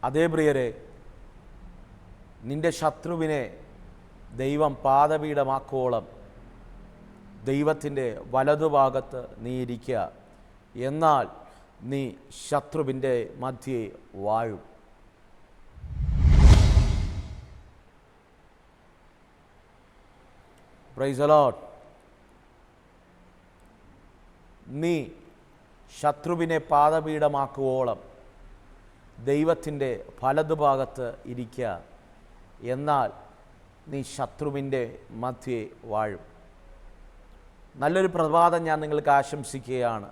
അതേ പ്രിയരെ, നിന്റെ ശത്രുവിനെ ദൈവം പാദപീഠമാക്കുവോളം ദൈവത്തിൻ്റെ വലതുഭാഗത്ത് നീ ഇരിക്കുക. എന്നാൽ നീ ശത്രുവിൻ്റെ മധ്യേ വാഴും. Praise the Lord. നീ ശത്രുവിനെ പാദപീഠമാക്കുവോളം ദൈവത്തിൻ്റെ വലതുഭാഗത്ത് ഇരിക്കുക. എന്നാൽ നീ ശത്രുവിൻ്റെ മധ്യേ വാഴും. നല്ലൊരു പ്രഭാതം ഞാൻ നിങ്ങൾക്ക് ആശംസിക്കുകയാണ്.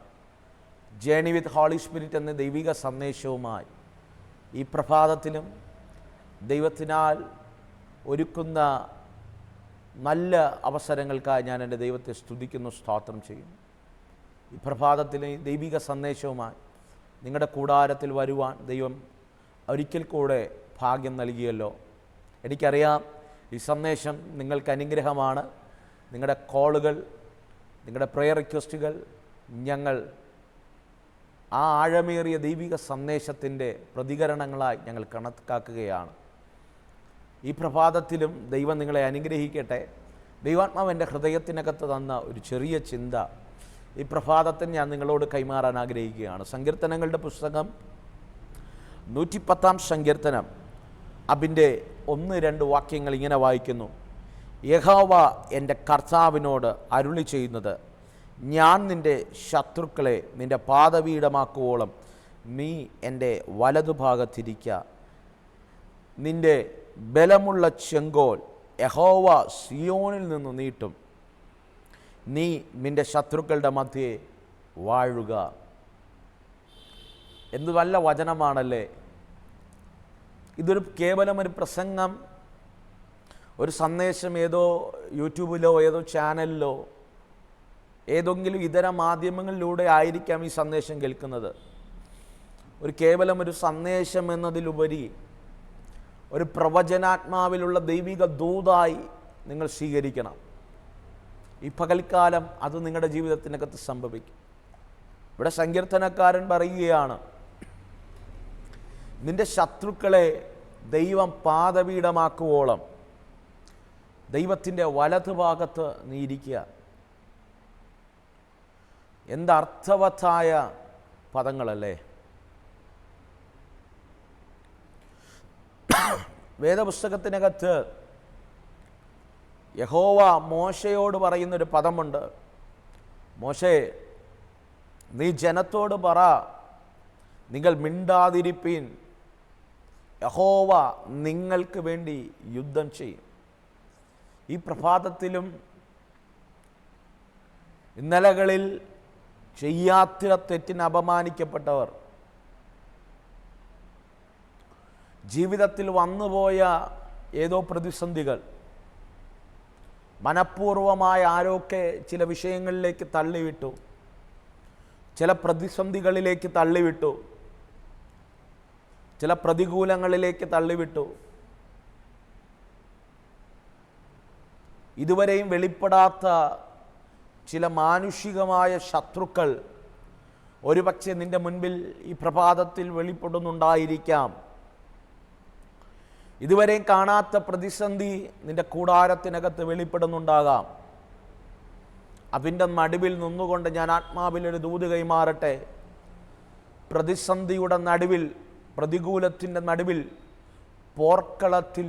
ജേണി വിത്ത് ഹോളി സ്പിരിറ്റ് എന്ന ദൈവിക സന്ദേശവുമായി ഈ പ്രഭാതത്തിലും ദൈവത്തിനാൽ ഒരുക്കുന്ന നല്ല അവസരങ്ങൾക്കായി ഞാൻ എൻ്റെ ദൈവത്തെ സ്തുതിക്കുന്നു, സ്തോത്രം ചെയ്യുന്നു. ഈ പ്രഭാതത്തിലെ ദൈവിക സന്ദേശവുമായി നിങ്ങളുടെ കൂടാരത്തിൽ വരുവാൻ ദൈവം ഒരിക്കൽ കൂടെ ഭാഗ്യം നൽകിയല്ലോ. എനിക്കറിയാം ഈ സന്ദേശം നിങ്ങൾക്ക് അനുഗ്രഹമാണ്. നിങ്ങളുടെ കോളുകൾ, നിങ്ങളുടെ പ്രെയർ റിക്വസ്റ്റുകൾ ഞങ്ങൾ ആ ആഴമേറിയ ദൈവിക സന്ദേശത്തിൻ്റെ പ്രതികരണങ്ങളായി ഞങ്ങൾ കണക്കാക്കുകയാണ്. ഈ പ്രഭാതത്തിലും ദൈവം നിങ്ങളെ അനുഗ്രഹിക്കട്ടെ. ദൈവാത്മാവ് എൻ്റെ ഹൃദയത്തിനകത്ത് തന്ന ഒരു ചെറിയ ചിന്ത ഈ പ്രഭാതത്തിൽ ഞാൻ നിങ്ങളോട് കൈമാറാൻ ആഗ്രഹിക്കുകയാണ്. സങ്കീർത്തനങ്ങളുടെ പുസ്തകം 110 സങ്കീർത്തനം അതിൻ്റെ 1-2 വാക്യങ്ങൾ ഇങ്ങനെ വായിക്കുന്നു. യഹോവ എൻ്റെ കർത്താവിനോട് അരുളി ചെയ്യുന്നത്, ഞാൻ നിൻ്റെ ശത്രുക്കളെ നിൻ്റെ പാദപീഠമാക്കുവോളം നീ എൻ്റെ വലതുഭാഗത്തിരിക്കുക. നിൻ്റെ ബലമുള്ള ചെങ്കോൽ യഹോവ സിയോനിൽ നിന്ന് നീട്ടും. നീ നിൻ്റെ ശത്രുക്കളുടെ മധ്യേ വാഴുക. എന്ത് നല്ല വചനമാണല്ലേ! ഇതൊരു കേവലം ഒരു പ്രസംഗം, ഒരു സന്ദേശം ഏതോ യൂട്യൂബിലോ ഏതോ ചാനലിലോ ഏതെങ്കിലും ഇതര മാധ്യമങ്ങളിലൂടെ ആയിരിക്കാം ഈ സന്ദേശം കേൾക്കുന്നത്. ഒരു കേവലം ഒരു സന്ദേശം എന്നതിലുപരി ഒരു പ്രവചനാത്മാവിലുള്ള ദൈവിക ദൂതായി നിങ്ങൾ സ്വീകരിക്കണം. ഈ പകൽക്കാലം അത് നിങ്ങളുടെ ജീവിതത്തിനകത്ത് സംഭവിക്കും. ഇവിടെ സങ്കീർത്തനക്കാരൻ പറയുകയാണ്, നിന്റെ ശത്രുക്കളെ ദൈവം പാദപീഠമാക്കുവോളം ദൈവത്തിൻ്റെ വലതുഭാഗത്ത് നീ ഇരിക്കുക. എന്തർത്ഥവത്തായ പദങ്ങളല്ലേ! വേദപുസ്തകത്തിനകത്ത് യഹോവ മോശയോട് പറയുന്നൊരു പദമുണ്ട്. മോശേ, നീ ജനത്തോട് പറ, നിങ്ങൾ മിണ്ടാതിരിപ്പീൻ, യഹോവ നിങ്ങൾക്ക് വേണ്ടി യുദ്ധം ചെയ്യും. ഈ പ്രഭാതത്തിലും ഇന്നലകളിൽ ചെയ്യാത്ത തെറ്റിന് അപമാനിക്കപ്പെട്ടവർ, ജീവിതത്തിൽ വന്നുപോയ ഏതോ പ്രതിസന്ധികൾ, മനഃപൂർവമായ ആരൊക്കെ ചില വിഷയങ്ങളിലേക്ക് തള്ളിവിട്ടു, ചില പ്രതിസന്ധികളിലേക്ക് തള്ളിവിട്ടു, ചില പ്രതികൂലങ്ങളിലേക്ക് തള്ളിവിട്ടു, ഇതുവരെയും വെളിപ്പെടാത്ത ചില മാനുഷികമായ ശത്രുക്കൾ ഒരുപക്ഷെ നിന്റെ മുൻപിൽ ഈ പ്രഭാതത്തിൽ വെളിപ്പെടുന്നുണ്ടായിരിക്കാം. ഇതുവരെയും കാണാത്ത പ്രതിസന്ധി നിന്റെ കൂടാരത്തിനകത്ത് വെളിപ്പെടുന്നുണ്ടാകാം. അതിൻ്റെ നടുവിൽ നിന്നുകൊണ്ട് ഞാൻ ആത്മാവിലൊരു ദൂത് കൈമാറട്ടെ. പ്രതിസന്ധിയുടെ നടുവിൽ, പ്രതികൂലത്തിൻ്റെ നടുവിൽ, പോർക്കളത്തിൽ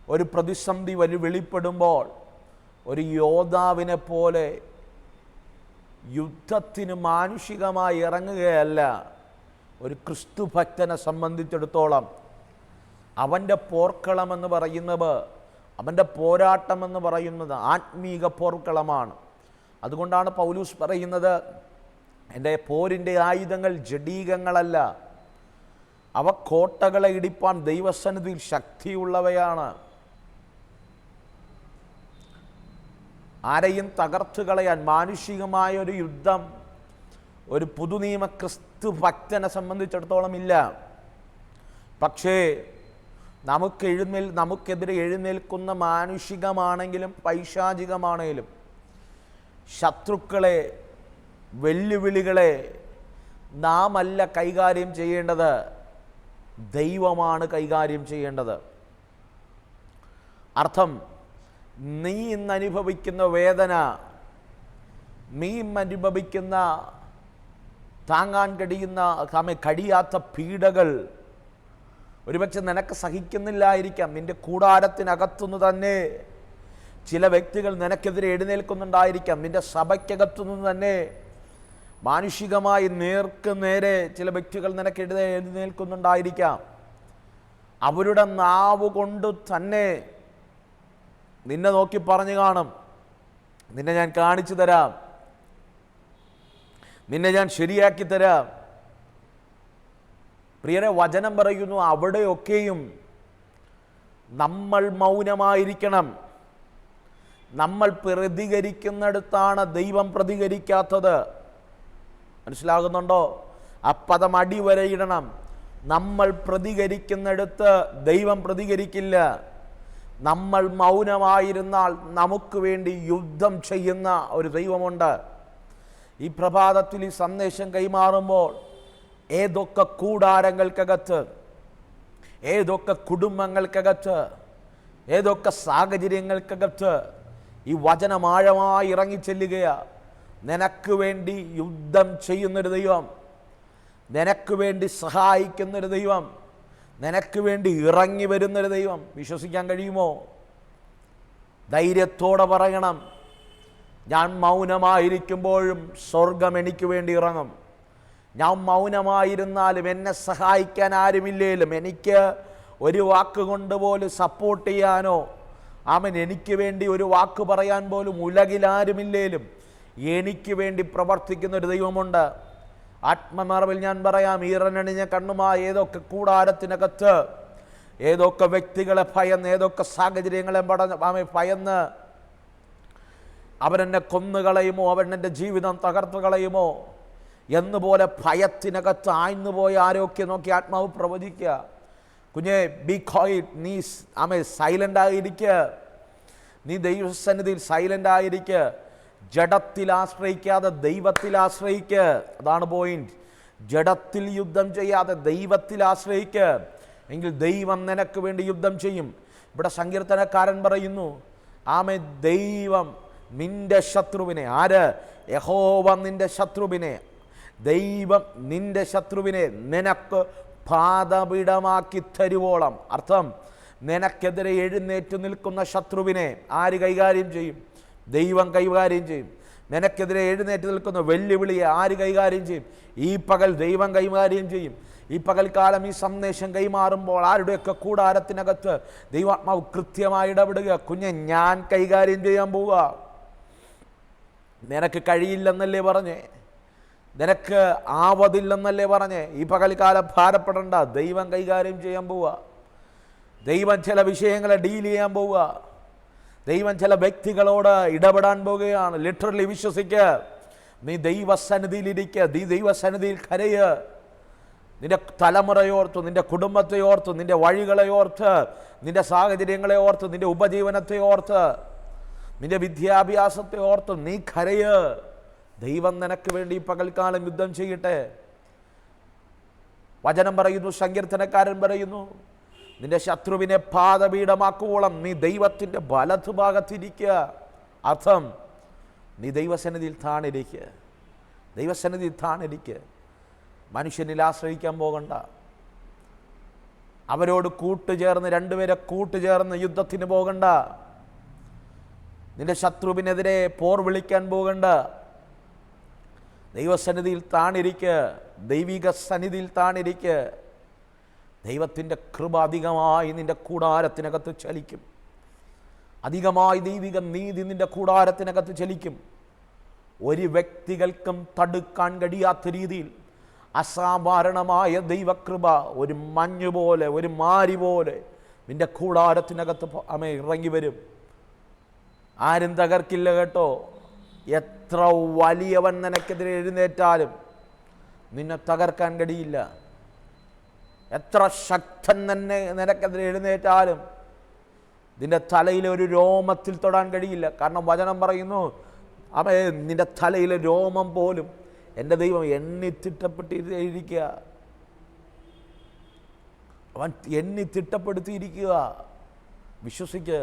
ഒരു പ്രതിസന്ധി വെളിപ്പെടുമ്പോൾ ഒരു യോദ്ധാവിനെ പോലെ യുദ്ധത്തിന് മാനുഷികമായി ഇറങ്ങുകയല്ല. ഒരു ക്രിസ്തു ഭക്തനെ സംബന്ധിച്ചിടത്തോളം അവൻ്റെ പോർക്കളമെന്ന് പറയുന്നത്, അവൻ്റെ പോരാട്ടമെന്ന് പറയുന്നത് ആത്മീക പോർക്കളമാണ്. അതുകൊണ്ടാണ് പൗലൂസ് പറയുന്നത്, എൻ്റെ പോരിൻ്റെ ആയുധങ്ങൾ ജഡീകങ്ങളല്ല, അവ കോട്ടകളെ ഇടിപ്പാൻ ദൈവസന്നിധിയിൽ ശക്തിയുള്ളവയാണ്. ആരെയും തകർത്ത് കളയാൻ മാനുഷികമായൊരു യുദ്ധം ഒരു പുതുനിയമ ക്രിസ്തു ഭക്തനെ സംബന്ധിച്ചിടത്തോളം ഇല്ല. പക്ഷേ നമുക്കെതിരെ എഴുന്നേൽക്കുന്ന മാനുഷികമാണെങ്കിലും പൈശാചികമാണെങ്കിലും ശത്രുക്കളെ, വെല്ലുവിളികളെ നാം അല്ല കൈകാര്യം ചെയ്യേണ്ടത്. ദൈവമാണ് കൈകാര്യം ചെയ്യേണ്ടത്. അർത്ഥം, നീ ഇന്ന് അനുഭവിക്കുന്ന വേദന, നീ അനുഭവിക്കുന്ന താങ്ങാൻ കഴിയാത്ത പീഡകൾ ഒരുപക്ഷെ നിനക്ക് സഹിക്കുന്നില്ലായിരിക്കാം. നിന്റെ കൂടാരത്തിനകത്തുനിന്ന് തന്നെ ചില വ്യക്തികൾ നിനക്കെതിരെ എഴുന്നേൽക്കുന്നുണ്ടായിരിക്കാം. നിന്റെ സഭയ്ക്കകത്തുനിന്ന് തന്നെ മാനുഷികമായി നേർക്ക് നേരെ ചില വ്യക്തികൾ നിനക്കെതിരെ എഴുന്നേൽക്കുന്നുണ്ടായിരിക്കാം. അവരുടെ നാവ് കൊണ്ട് തന്നെ നിന്നെ നോക്കി പറഞ്ഞു കാണും, നിന്നെ ഞാൻ കാണിച്ചു തരാം, നിന്നെ ഞാൻ ശരിയാക്കി തരാം. പ്രിയരെ, വചനം പറയുന്നു, അവിടെയൊക്കെയും നമ്മൾ മൗനമായിരിക്കണം. നമ്മൾ പ്രതികരിക്കുന്നിടത്താണ് ദൈവം പ്രതികരിക്കാത്തത്. മനസ്സിലാകുന്നുണ്ടോ? ആ പദം അടിവരയിടണം. നമ്മൾ പ്രതികരിക്കുന്നിടത്ത് ദൈവം പ്രതികരിക്കില്ല. നമ്മൾ മൗനമായിരുന്നാൽ നമുക്ക് വേണ്ടി യുദ്ധം ചെയ്യുന്ന ഒരു ദൈവമുണ്ട്. ഈ പ്രഭാതത്തിൽ ഈ സന്ദേശം കൈമാറുമ്പോൾ ഏതൊക്കെ കൂടാരങ്ങൾക്കകത്ത്, ഏതൊക്കെ കുടുംബങ്ങൾക്കകത്ത്, ഏതൊക്കെ സാഹചര്യങ്ങൾക്കകത്ത് ഈ വചനം ആഴമായി ഇറങ്ങിച്ചെല്ലുകയാണ്. നിനക്ക് വേണ്ടി യുദ്ധം ചെയ്യുന്നൊരു ദൈവം, നിനക്ക് വേണ്ടി സഹായിക്കുന്നൊരു ദൈവം, നിനക്ക് വേണ്ടി ഇറങ്ങി വരുന്നൊരു ദൈവം. വിശ്വസിക്കാൻ കഴിയുമോ? ധൈര്യത്തോടെ പറയണം, ഞാൻ മൗനമായിരിക്കുമ്പോഴും സ്വർഗം എനിക്ക് വേണ്ടി ഇറങ്ങും. ഞാൻ മൗനമായിരുന്നാലും എന്നെ സഹായിക്കാൻ ആരുമില്ലേലും, എനിക്ക് ഒരു വാക്ക് കൊണ്ട് പോലും സപ്പോർട്ട് ചെയ്യാനോ എനിക്ക് വേണ്ടി ഒരു വാക്ക് പറയാൻ പോലും ഉലകിലാരുമില്ലേലും എനിക്ക് വേണ്ടി പ്രവർത്തിക്കുന്നൊരു ദൈവമുണ്ട്. ആത്മനിറവിൽ ഞാൻ പറയാം, ഈറനണിഞ്ഞ കണ്ണുമായി ഏതൊക്കെ കൂടാരത്തിനകത്ത്, ഏതൊക്കെ വ്യക്തികളെ ഭയന്ന്, ഏതൊക്കെ സാഹചര്യങ്ങളെ ഭയന്ന് അവരെന്നെ കൊന്നുകളയുമോ, അവരെൻ്റെ ജീവിതം തകർത്തു കളയുമോ എന്നുപോലെ ഭയത്തിനകത്ത് ആഴ്ന്നുപോയ ആരോഗ്യം നോക്കി ആത്മാവ് പ്രവചിക്കുക. കുഞ്ഞെ, ബി ക്വയറ്റ്, നീ സൈലൻ്റ് ആയിരിക്കുക. നീ ദൈവസന്നിധിയിൽ സൈലൻ്റ് ആയിരിക്കുക. ജഡത്തിൽ ആശ്രയിക്കാതെ ദൈവത്തിൽ ആശ്രയിക്കുക. അതാണ് പോയിന്റ്. ജഡത്തിൽ യുദ്ധം ചെയ്യാതെ ദൈവത്തിൽ ആശ്രയിക്കുക. എങ്കിൽ ദൈവം നിനക്ക് വേണ്ടി യുദ്ധം ചെയ്യും. ഇവിടെ സങ്കീർത്തനക്കാരൻ പറയുന്നു, ദൈവം നിന്റെ ശത്രുവിനെ, ആര്? യഹോവ നിന്റെ ശത്രുവിനെ, ദൈവം നിന്റെ ശത്രുവിനെ നിനക്ക് പാദപീഠമാക്കി തരുവോളം. അർത്ഥം, നിനക്കെതിരെ എഴുന്നേറ്റ് നിൽക്കുന്ന ശത്രുവിനെ ആര് കൈകാര്യം ചെയ്യും? ദൈവം കൈകാര്യം ചെയ്യും. നിനക്കെതിരെ എഴുന്നേറ്റ് നിൽക്കുന്ന വെല്ലുവിളിയെ ആര് കൈകാര്യം ചെയ്യും? ഈ പകൽ ദൈവം കൈകാര്യം ചെയ്യും. ഈ പകൽക്കാലം ഈ സന്ദേശം കൈമാറുമ്പോൾ ആരുടെയൊക്കെ കൂടാരത്തിനകത്ത് ദൈവാത്മാവ് കൃത്യമായി ഇടപെടുക. കുഞ്ഞെ, ഞാൻ കൈകാര്യം ചെയ്യാൻ പോവുക. നിനക്ക് കഴിയില്ലെന്നല്ലേ പറഞ്ഞേ? നിനക്ക് ആവതില്ലെന്നല്ലേ പറഞ്ഞേ? ഈ പകൽക്കാലം ഭാരപ്പെടണ്ട. ദൈവം കൈകാര്യം ചെയ്യാൻ പോവുക. ദൈവം ചില വിഷയങ്ങളെ ഡീൽ ചെയ്യാൻ പോവുക. ദൈവം ചില വ്യക്തികളോട് ഇടപെടാൻ പോവുകയാണ്. ലിറ്ററലി വിശ്വസിക്കുക. നീ ദൈവസന്നിധിയിലിരിക്കുക. നീ ദൈവസന്നിധിയിൽ കരയുക. നിന്റെ തലമുറയോർത്ത്, നിന്റെ കുടുംബത്തെ ഓർത്ത്, നിന്റെ വഴികളെ ഓർത്ത്, നിന്റെ സാഹചര്യങ്ങളെ ഓർത്ത്, നിന്റെ ഉപജീവനത്തെ ഓർത്ത്, നിന്റെ വിദ്യാഭ്യാസത്തെ ഓർത്ത് നീ കരയുക. ദൈവം നിനക്ക് വേണ്ടി പകൽക്കാലം യുദ്ധം ചെയ്യട്ടെ. വചനം പറയുന്നു, സങ്കീർത്തനക്കാരൻ പറയുന്നു, നിന്റെ ശത്രുവിനെ പാദപീഠമാക്കുവോളം നീ ദൈവത്തിൻ്റെ വലതുഭാഗത്തിരിക്കുക. അർത്ഥം, നീ ദൈവസന്നിധിയിൽ താണിരിക്കുക. ദൈവസന്നിധിയിൽ താണിരിക്കുക. മനുഷ്യനിൽ ആശ്രയിക്കാൻ പോകണ്ട. അവരോട് കൂട്ടുചേർന്ന്, രണ്ടുപേരെ കൂട്ടുചേർന്ന് യുദ്ധത്തിന് പോകണ്ട. നിന്റെ ശത്രുവിനെതിരെ പോർ വിളിക്കാൻ പോകണ്ട. ദൈവസന്നിധിയിൽ താണിരിക്കുക. ദൈവിക സന്നിധിയിൽ താണിരിക്കുക. ദൈവത്തിൻ്റെ കൃപ അധികമായി നിന്റെ കൂടാരത്തിനകത്ത് ചലിക്കും. അധികമായി ദൈവിക നീതി നിന്റെ കൂടാരത്തിനകത്ത് ചലിക്കും. ഒരു വ്യക്തികൾക്കും തടുക്കാൻ കഴിയാത്ത രീതിയിൽ അസാധാരണമായ ദൈവകൃപ ഒരു മഞ്ഞ് പോലെ, ഒരു മാരി പോലെ നിന്റെ കൂടാരത്തിനകത്ത് ഇറങ്ങി വരും. ആരും തകർക്കില്ല കേട്ടോ. എത്ര വലിയവൻ നിനക്കെതിരെ എഴുന്നേറ്റാലും നിന്നെ തകർക്കാൻ കഴിയില്ല. എത്ര ശക്തൻ തന്നെ നിനക്കെതിരെ എഴുന്നേറ്റാലും നിന്റെ തലയിലെ ഒരു രോമത്തിൽ തൊടാൻ കഴിയില്ല. കാരണം വചനം പറയുന്നു, നിന്റെ തലയിലെ രോമം പോലും എൻ്റെ ദൈവം എണ്ണിത്തിട്ടപ്പെട്ടിരിക്കുക. അവൻ എണ്ണി തിട്ടപ്പെടുത്തിയിരിക്കുക. വിശ്വസിക്ക്.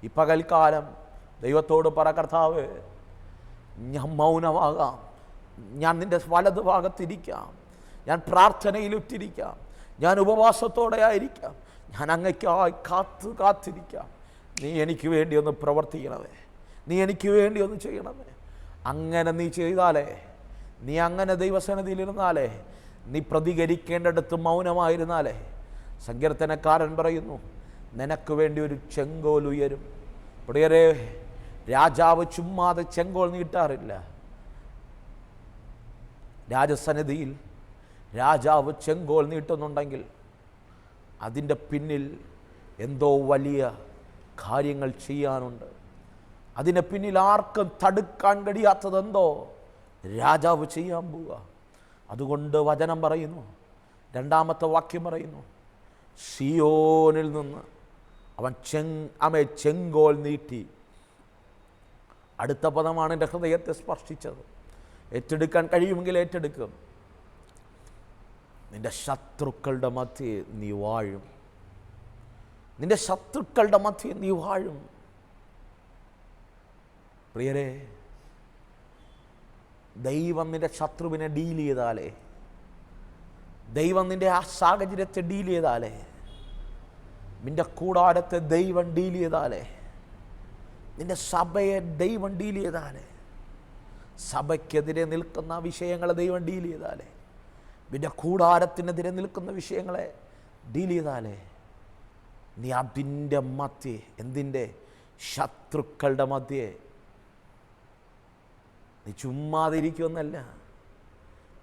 ഈ പകൽക്കാലം ദൈവത്തോട് പറ, കർത്താവേ, ഞാൻ മൗനമാകാം, ഞാൻ നിൻ്റെ വലതു ഭാഗത്തിരിക്കാം, ഞാൻ പ്രാർത്ഥനയിലുറ്റിരിക്കാം, ഞാൻ ഉപവാസത്തോടെ ആയിരിക്കാം, ഞാൻ അങ്ങയ്ക്കായി കാത്തിരിക്കാം. നീ എനിക്ക് വേണ്ടി ഒന്ന് പ്രവർത്തിക്കണമേ, നീ എനിക്ക് വേണ്ടി ഒന്ന് ചെയ്യണമേ. അങ്ങനെ നീ ചെയ്താലേ, നീ അങ്ങനെ ദൈവസന്നിധിയിലിരുന്നാലേ, നീ പ്രതികരിക്കേണ്ടടുത്ത് മൗനമായിരുന്നാലേ, സങ്കീർത്തനക്കാരൻ പറയുന്നു, നിനക്ക് വേണ്ടി ഒരു ചെങ്കോൽ ഉയരും. പ്രിയരേ, രാജാവ് ചുമ്മാതെ ചെങ്കോൽ നീട്ടാറില്ല. രാജസന്നിധിയിൽ രാജാവ് ചെങ്കോൽ നീട്ടുന്നുണ്ടെങ്കിൽ അതിൻ്റെ പിന്നിൽ എന്തോ വലിയ കാര്യങ്ങൾ ചെയ്യാനുണ്ട്. അതിന് പിന്നിൽ ആർക്കും തടുക്കാൻ കഴിയാത്തതെന്തോ രാജാവ് ചെയ്യാൻ പോവുക. അതുകൊണ്ട് വചനം പറയുന്നു, 2-ാമത്തെ വാക്യം പറയുന്നു, സിയോനിൽ നിന്ന് അവൻ ചെങ്കോൽ നീട്ടി. അടുത്ത പദമാണ് എൻ്റെ ഹൃദയത്തെ സ്പർശിച്ചത്. ഏറ്റെടുക്കാൻ കഴിയുമെങ്കിൽ ഏറ്റെടുക്കും. നിൻ്റെ ശത്രുക്കളുടെ മധ്യേ നീ വാഴും. നിൻ്റെ ശത്രുക്കളുടെ മധ്യേ നീ വാഴും. പ്രിയരെ, ദൈവം നിൻ്റെ ശത്രുവിനെ ഡീൽ ചെയ്താലേ, ദൈവം നിൻ്റെ ആ സാഹചര്യത്തെ ഡീൽ ചെയ്താലേ, നിൻ്റെ കൂടാരത്തെ ദൈവം ഡീൽ ചെയ്താലേ, നിൻ്റെ സഭയെ ദൈവം ഡീൽ ചെയ്താലേ, സഭയ്ക്കെതിരെ നിൽക്കുന്ന വിഷയങ്ങളെ ദൈവം ഡീൽ ചെയ്താലേ, നിൻ്റെ കൂടാരത്തിനെതിരെ നിൽക്കുന്ന വിഷയങ്ങളെ ഡീൽ ചെയ്താലേ, നീ അതിൻ്റെ മധ്യേ, എന്തിൻ്റെ? ശത്രുക്കളുടെ മധ്യേ നീ ചുമ്മാതിരിക്കുമെന്നല്ല,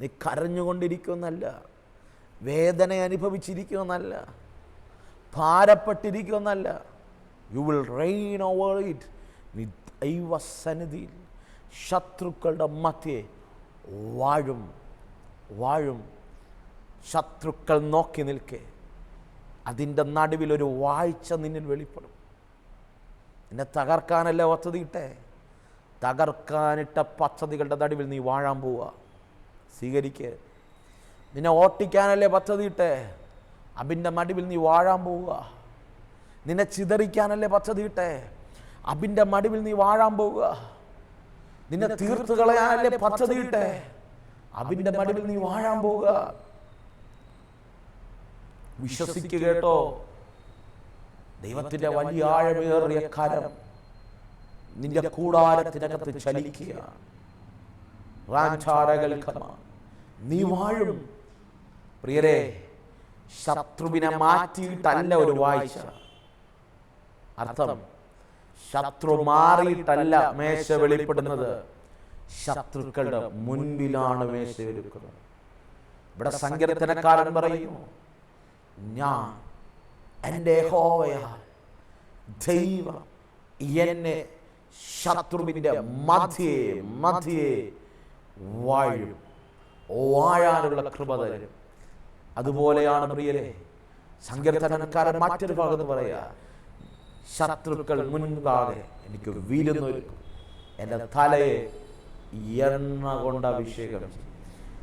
നീ കരഞ്ഞുകൊണ്ടിരിക്കുമെന്നല്ല, വേദന അനുഭവിച്ചിരിക്കുമെന്നല്ല, ഭാരപ്പെട്ടിരിക്കുമെന്നല്ല. You will reign over it. നീ ദൈവസന്നിധിയിൽ ശത്രുക്കളുടെ മധ്യേ വാഴും. ശത്രുക്കൾ നോക്കി നിൽക്കെ, അതിൻ്റെ നടുവിലൊരു വാഴ്ച നിന്നിൽ വെളിപ്പെടും. നിന്നെ തകർക്കാനല്ല പദ്ധതിയിട്ടെ, തകർക്കാനിട്ട പദ്ധതികളുടെ നടുവിൽ നീ വാഴാൻ പോവുക. സ്വീകരിക്കുക. നിന്നെ ഓട്ടിക്കാനല്ലേ പദ്ധതിയിട്ടെ, അതിൻ്റെ നടുവിൽ നീ വാഴാൻ പോവുക. നിന്നെ ചിതറിക്കാനല്ലേ പദ്ധതിയിട്ടെ, അതിൻ്റെ നടുവിൽ നീ വാഴാൻ പോവുക. നിന്നെ തീർത്തു കളയാനല്ലേ പദ്ധതിയിട്ടെ, അതിൻ്റെ നടുവിൽ നീ വാഴാൻ പോവുക. വിശ്വസിക്കുക കേട്ടോ. ദൈവത്തിൻ്റെ വലിയ ആഴമേറിയ കരം നിന്റെ കൂടാരത്തിനകത്ത് ചലിക്കുക. നീ വാഴും. പ്രിയരെ, ശത്രുവിനെ മാറ്റിയിട്ടല്ല ഒരു വാഴ്ച. അർത്ഥം, ശത്രു മാറിയിട്ടല്ല മേശ വെളിപ്പെടുന്നത്, ശത്രുക്കളുടെ മുൻപിലാണ് മേശ വെളിപ്പെടുന്നത്. ഇവിടെ സങ്കീർത്തനക്കാരൻ പറയുന്നു, ഞാൻ എൻ്റെ യഹോവയാൽ ദൈവം എന്നെ ശത്രുവിൻ്റെ മധ്യേ വാഴും, വാഴാനുള്ള കൃപ തരും. അതുപോലെയാണ് പ്രിയരെ സങ്കീർത്തനക്കാരൻ മറ്റൊരു ഭാഗത്ത് പറയുക, ശത്രുക്കൾ മുൻപാകെ എനിക്ക് വീഴുന്നൊരുക്കും, എൻ്റെ തലയെ എണ്ണ കൊണ്ട് അഭിഷേകം.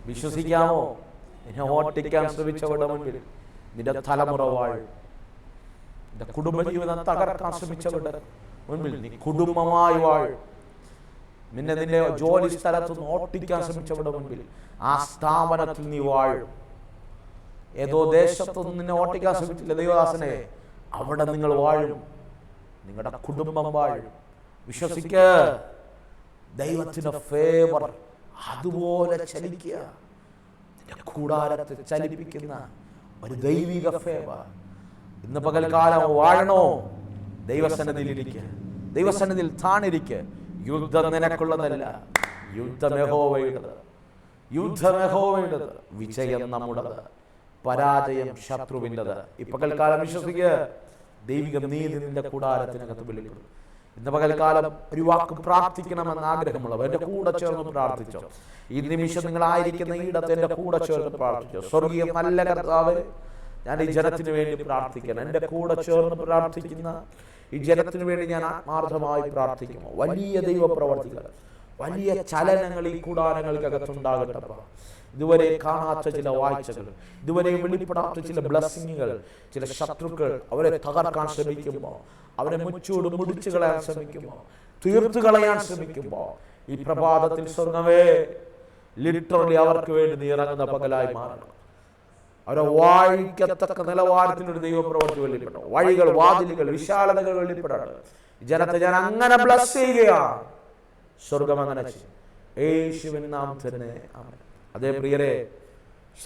വിശ്വസിക്കാമോ? എന്നെ ഓട്ടിക്കാൻ ശ്രമിച്ചവരുടെ മുൻപിൽ നിന്റെ തലമുറ വാഴും. നിന്റെ കുടുംബജീവിതം തകർക്കാൻ ശ്രമിച്ചവരുടെ മുൻപിൽ നീ കുടുംബമായി വാഴും. നിന്റെ ജോലി സ്ഥലത്ത് ഓട്ടിക്കാൻ ശ്രമിച്ചവരുടെ മുൻപിൽ ആ സ്ഥാപനത്തിൽ നീ വാഴും. ഏതോ ദേശത്തൊന്നും നിന്നെ ഓട്ടിക്കാൻ ശ്രമിച്ചില്ല ദൈവദാസനെ, അവിടെ നിങ്ങൾ വാഴും. നിങ്ങളുടെ കുടുംബം വാഴും. വിശ്വസിക്ക. ദൈവത്തിന്റെ ഫേവർ അതുപോലെ ചലിക്കുക. നിന്റെ കൂടാരത്തെ ചലിപ്പിക്കുന്ന ഒരു ദൈവിക ഫേവർ ഇന്ന് പകൽക്കാലം വാഴണോ? ദൈവസന്നിധിയിലിരിക്കുക, ദൈവസന്നിധിയിൽ താണിരിക്കുക. യുദ്ധം നിനക്കുള്ളതല്ല, യുദ്ധം യഹോവയുടേത്. യുദ്ധം യഹോവയുടേത്, വിജയം നമ്മുടേത്, പരാജയം ശത്രുവിൻ്റെത്. ഈ പകൽക്കാലം വിശ്വസിക്കുക, ദൈവിക നീതി നിന്റെ കൂടാരത്തിനകത്ത് വെളിപ്പെടും. ഇന്ന് പകൽക്കാലം ഒരു വാക്ക് പ്രാർത്ഥിക്കണമെന്ന് ആഗ്രഹമുള്ളവർ എൻ്റെ കൂടെ ചേർന്ന് പ്രാർത്ഥിച്ചോ. ഈ നിമിഷം നിങ്ങളായിരിക്കുന്ന ഇടത്ത് എൻ്റെ കൂടെ ചേർന്ന് പ്രാർത്ഥിച്ചോ. സ്വർഗീയ നല്ല കർത്താവേ, ഞാൻ ഈ ജനത്തിന് വേണ്ടി പ്രാർത്ഥിക്കണം. എൻ്റെ കൂടെ ചേർന്ന് പ്രാർത്ഥിക്കുന്ന ഈ ജനത്തിന് വേണ്ടി ഞാൻ ആത്മാർത്ഥമായി പ്രാർത്ഥിക്കുന്നു. വലിയ ദൈവപ്രവർത്തികൾ, വലിയ ചലനങ്ങൾ ഈ കൂടാരങ്ങൾക്കകത്തുണ്ടാകട്ടെ. ഇതുവരെ കാണാത്ത ചില വാഴ്ചകൾ, ഇതുവരെ വെളിപ്പെടാത്ത ചില ബ്ലെസ്സിങ്ങുകൾ, ചില ശത്രുക്കൾ അവരെ തകർക്കാൻ ശ്രമിക്കുമ്പോൾ, അവരെ മുച്ചൂട് മുടിച്ചു കളയാൻ ശ്രമിക്കുമ്പോൾ, തീർത്തു കളയാൻ ശ്രമിക്കുമ്പോൾ, ഈ പ്രഭാതത്തിൽ സ്വർഗ്ഗമേ ലിറ്ററലി അവർക്ക് വേണ്ടി നീ ഇറങ്ങുന്ന പകലായി മാറണം. അവരെ വാഴിക്കത്തക്ക നിലവാരത്തിലൊരു ദൈവപ്രവൃത്തി വെളിപ്പെടണം. വഴികൾ, വാതിലുകൾ, വിശാലതകൾ വെളിപ്പെടണം. ജനത്തെ ഞാൻ അങ്ങനെ ബ്ലസ് ചെയ്യുകയാണ്. സ്വർഗം അങ്ങനെ ചെയ്യും. യേശുവിൻ നാമത്തിൽ തന്നെ ആമേൻ. അതേ പ്രിയരെ,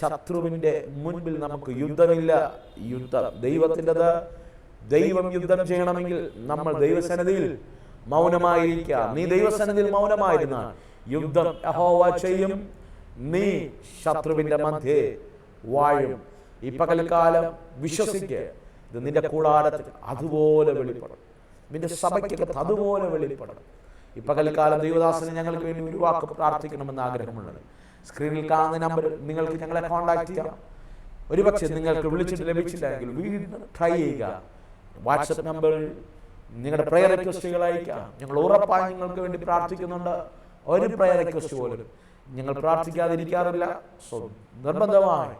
ശത്രുവിന്റെ മുൻപിൽ നമുക്ക് യുദ്ധമില്ല. യുദ്ധം ദൈവത്തിൻ്റെത്. ദൈവം യുദ്ധം ചെയ്യണമെങ്കിൽ നമ്മൾ ദൈവസന്നിധിയിൽ മൗനമായിരിക്കാം. നീ ദൈവസന്നിധിയിൽ മൗനമായിരുന്നാൽ യുദ്ധം യഹോവ ചെയ്യും. നീ ശത്രുവിന്റെ മധ്യേ വാഴും. ഈ പകൽക്കാലം വിശ്വസിക്ക്, ഇത് നിന്റെ കൂടാരത്തിൽ അതുപോലെ വെളിപ്പെടണം. നിന്റെ സഭയ്ക്കകത്ത് അതുപോലെ വെളിപ്പെടണം. ഈ പകൽക്കാലം ദൈവദാസനെ ഞങ്ങൾക്ക് വേണ്ടി ഒരു വാക്ക് പ്രാർത്ഥിക്കണമെന്ന് ആഗ്രഹമുള്ളത്. സ്ക്രീനിൽ കാണുന്ന നമ്പറിൽ നിങ്ങൾക്ക് ഞങ്ങളെ കോൺടാക്ട് ചെയ്യാം. ഒരുപക്ഷെ നിങ്ങൾക്ക് വിളിച്ചിട്ട് ലഭിച്ചില്ലെങ്കിൽ വീണ്ടും ട്രൈ ചെയ്യുക. വാട്സപ്പ് നമ്പറിൽ നിങ്ങളുടെ പ്രയർ റിക്വസ്റ്റുകൾ അയക്കാം. ഞങ്ങൾ ഉറപ്പായി നിങ്ങൾക്ക് വേണ്ടി പ്രാർത്ഥിക്കുന്നുണ്ട്. ഒരു പ്രയർ റിക്വസ്റ്റ് പോലും ഞങ്ങൾ പ്രാർത്ഥിക്കാതിരിക്കാറില്ല. സോ നിർബന്ധമായി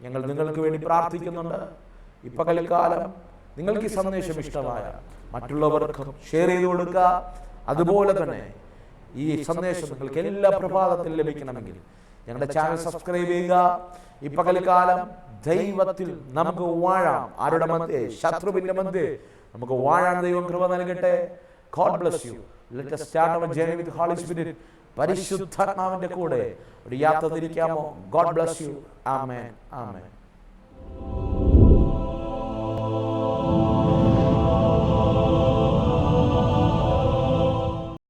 ഞങ്ങൾ നിങ്ങൾക്ക് വേണ്ടി പ്രാർത്ഥിക്കുന്നുണ്ട്. ഈ പകൽക്കാലം നിങ്ങൾക്ക് ഈ സന്ദേശം ഇഷ്ടമായ മറ്റുള്ളവർക്കും ഷെയർ ചെയ്ത് കൊടുക്കുക. അതുപോലെ തന്നെ ഈ സന്ദേശം നിങ്ങൾക്ക് എല്ലാ പ്രഭാതത്തിലും ലഭിക്കണമെങ്കിൽ ഞങ്ങളുടെ ചാനൽ സബ്സ്ക്രൈബ് ചെയ്യുക. ഈ പകൽക്കാലം ദൈവത്തിൽ നമുക്ക് വാഴാം. ആരുടെ മധ്യേ? ശത്രുവിന്റെ മധ്യേ നമുക്ക് വാഴാൻ ദൈവം കൃപ നൽകട്ടെ. God bless you. Let us start our journey with Holy Spirit. പരിശുദ്ധാത്മാവിന്റെ കൂടെ ഒരു യാത്ര തിരിക്കാമോ? God bless you. Amen. Amen.